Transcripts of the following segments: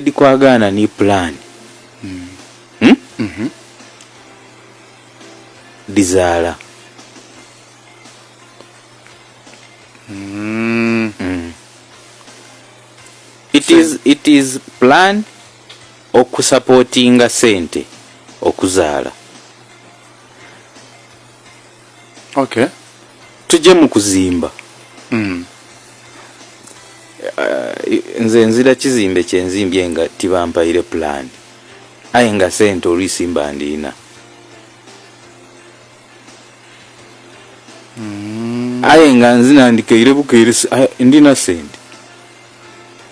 edi kwagana ni plan dizaala it is plan okusupportinga sente okuzaala. Okay. Tujje mu kuzimba. Nze nzira kizimbe kyenzimbye nga tibampaire plan. Aye nga sente oluisimba ndiina. Aye nga nzinandikeire bukeire ndina sente.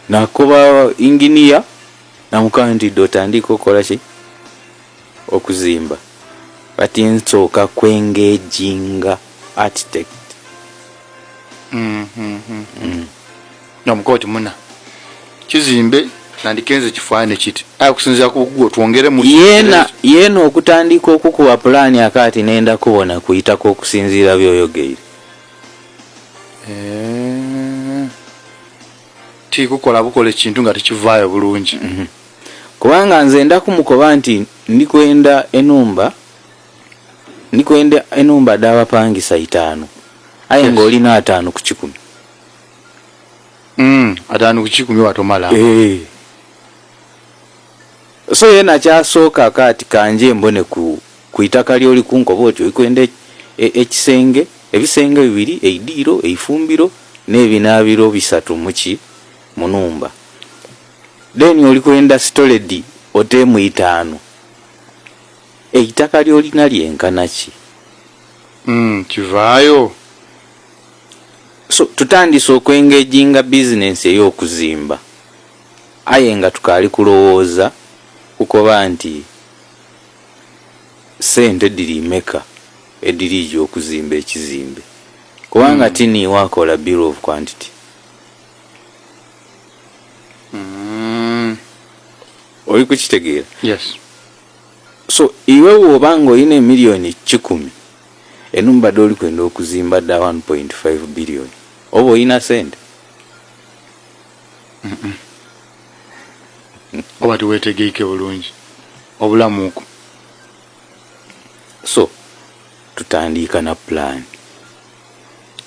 Nakoba engineer namukanti dotandika okola ki okuzimba. Bati nsooka kwengejinga architect. Namukoti muna kizimbe nandikenze kifaane kiti akusinzira ku gwo twongere mu yena okutandika okukuwa plan akati nenda kubona kuyitako okusinzira byoyogeire. Tikukola bukola ekintu nga tekivaayo bulungi. Kubanga nze nda kumukoba nti ndikwenda enumba d'abapangisa 5. Aye ng'olina 5 ku 10. 5 ku 10 watomala. So yena kyasooka kati kanje mbone ku itaka lyoli kunkoba otyo ikwenda ekisenge ebisenge 2 eidiiro eifumbiro n'ebinaabiro 3 mu numba. Then oli kwenda storage otemu 5. Eitaka lyolina lyenkana ki? Kivaayo. So tutandise okwengejinga business ey'okuzimba. Aye nga tukali kulowooza kukoba nti sente diri meka edirije okuzimba ekizimbe. Kubanga tini wakola bill of quantity. Oli kukitegeera? Yes. So iwe wobanga oyina milioni 10 enumba doli kwenda okuzimba da 1.5 billion. Obo oyina sente? Obati wetegeike bulungi obulamuko. So tutandika na plan.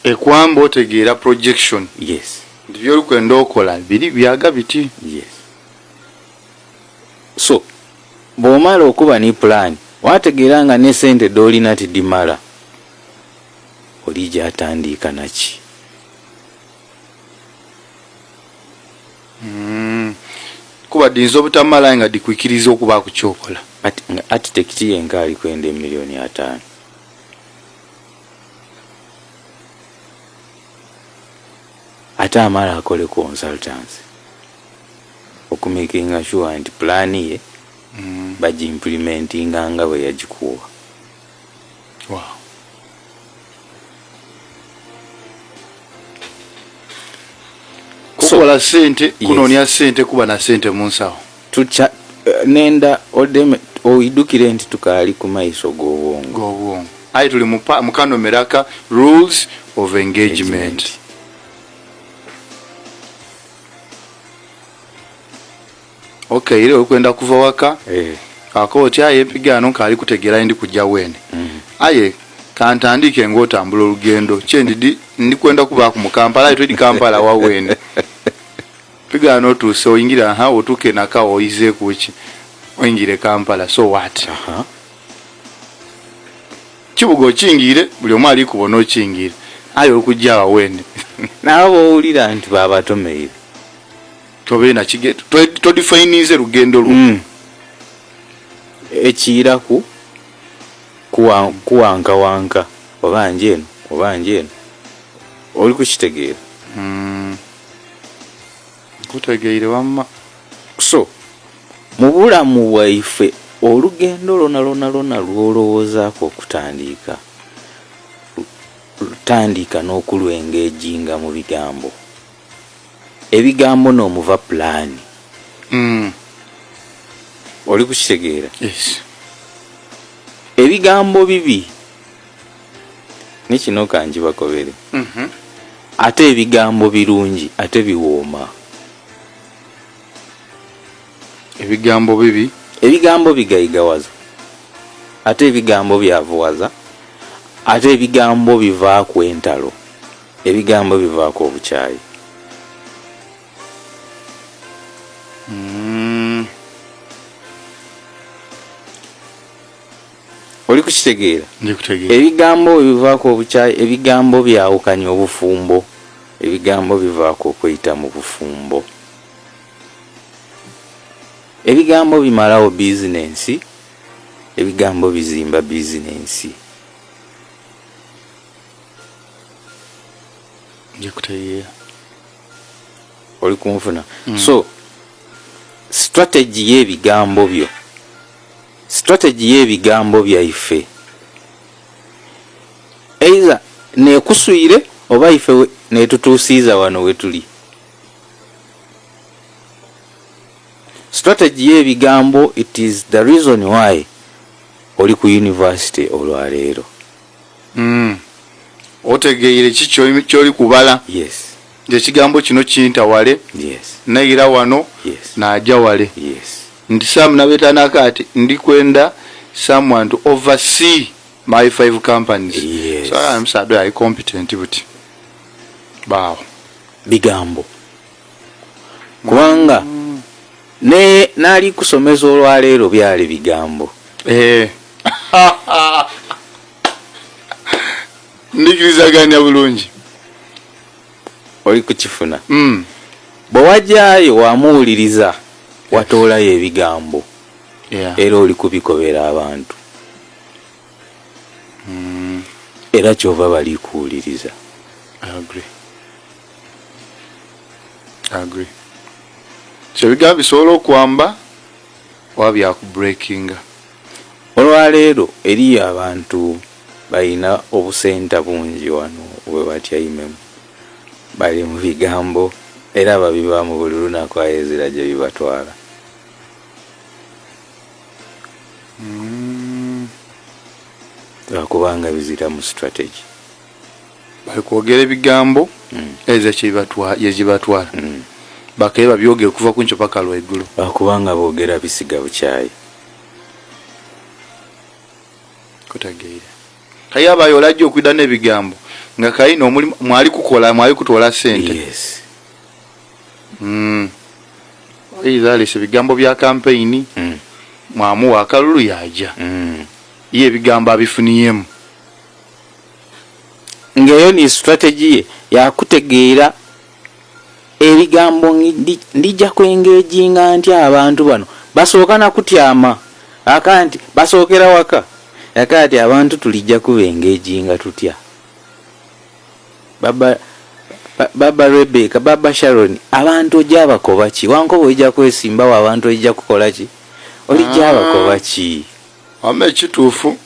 Ekwamba otegeera projection. Yes. Ndivyo kwenda okola biri byaga biti. Yes. So bomala okuba ni plan wategeeranga ne sente doli nati dimala olija atandika nachi. Kuba dinzo butamala nga dikwikiriza okuba ku kyokola. Architect yenga ali kwenda milioni 5. Ata amala akole consultancy okumakinga sure nti plan ye baji implementing nga bwe yagikuwa. Wow. Kukola sente kunonya sente kuba na sente munsawo. Tucha nenda odeme oidukire nti tukali ku maiso gobwongo. Ayi tuli mukano meraka rules of engagement. Okay, ile okwenda kuva waka. Akoti aye pigano kali kutegera ndi kujja wene. Aye kantandike ngotambula olugendo. Chendi ndi kwenda kuba ku Kampala ayi twedi Kampala wa wene. Pigano tu so ingira ha otuke naka oize kuchi. Oingire Kampala so what? Kibugo chingire buli omali kubona chingire. Aye okujja wa wene. Nabo ulira nti baba tomeire. Tobe na kigeto to definize rugendo lu ekiraku kuwanka wanka obanje oli kukitegeera. Kutegeire wamma. So mu bulamu bwaife olugendo lona lwolowoozaako okutandika lutandika n'okulwengejinga mu bigambo. Ebigambo n'omuva plan. Oli kukitegeera? Yes. Ebigambo bibi nikino kanji bakobere. Ate ebigambo birungi ate biwooma. ebigambo bibi, ebigambo bigayigawaza ate ebigambo byavuwaza ate ebigambo bivaako entalo, ebigambo bivaako obukyayi. Oli kukitegeera? Ndikutegeera. Ebigambo bivaako obukyayi, ebigambo byawukanya obufumbo, ebigambo bivaako okweyita mu bufumbo, ebigambo bimalawo bizinensi, ebigambo bizimba bizinensi. Ndikutegeera. Oli kunfuna? So strategy y'ebigambo byo, strategy y'ebigambo byaife either nekuswire oba ife netutuusiiza wano wetuli. Strategy y'ebigambo, it is the reason why oli ku university olwaleero. Otegeere kiki kyoli kubala? Yes. Ekigambo kino kintawale. Yes. Naira wano. Yes. Najja wale. Yes. Ndi Sam nabetanaka ati ndikwenda someone to oversee my 5 companies. Yes. So I'm sad I competent but bawo bigambo kubanga ne nali kusomeza olwaleero byali bigambo. Ndikirizaganya bulungi. Oli kukifuna? Bwe wajjaayo wamuwuliriza watoolayo ebigambo. Era oli kubikobera abantu. Era kyova bali kuwuliriza. I agree. So bigambo bisobola okwamba oba byakubreakinga. Olwaleero eriyo abantu balina obusenta bungi wano bwe batyaimemu, bali mu bigambo era babibaamu buli lunaku ayezera gye bibatwala. Lwakubanga bizira mu strategy. Bali kwogera ebigambo eza yekibatwala. Bakaye babyogera okuva ku nkyo paka lwaigulu. Lwakubanga boogera bisiga bukyayi. Kutageera. Kayi abayo olajja okwida n'ebigambo nga kayina omulimu mwali kukola, mwali kutoola ssente. Yes. Izalise ebigambo bya campaign. Mwamuwa akalulu yaja. Ye ebigambo abifuniyemu. Ngeyo ni strategy ye yakutegeera ebigambo ndijja kwengejinga nti abantu bano basooka na kutyama akanti basookera waka yakati abantu tulijja kubengejinga tutya. Baba Rebecca, Baba Sharon, abantu ojja bakoba ki? Wankobo ojja kwesimba abantu ojja kukola ki? Olijja bakoba ki? Ame kituufu.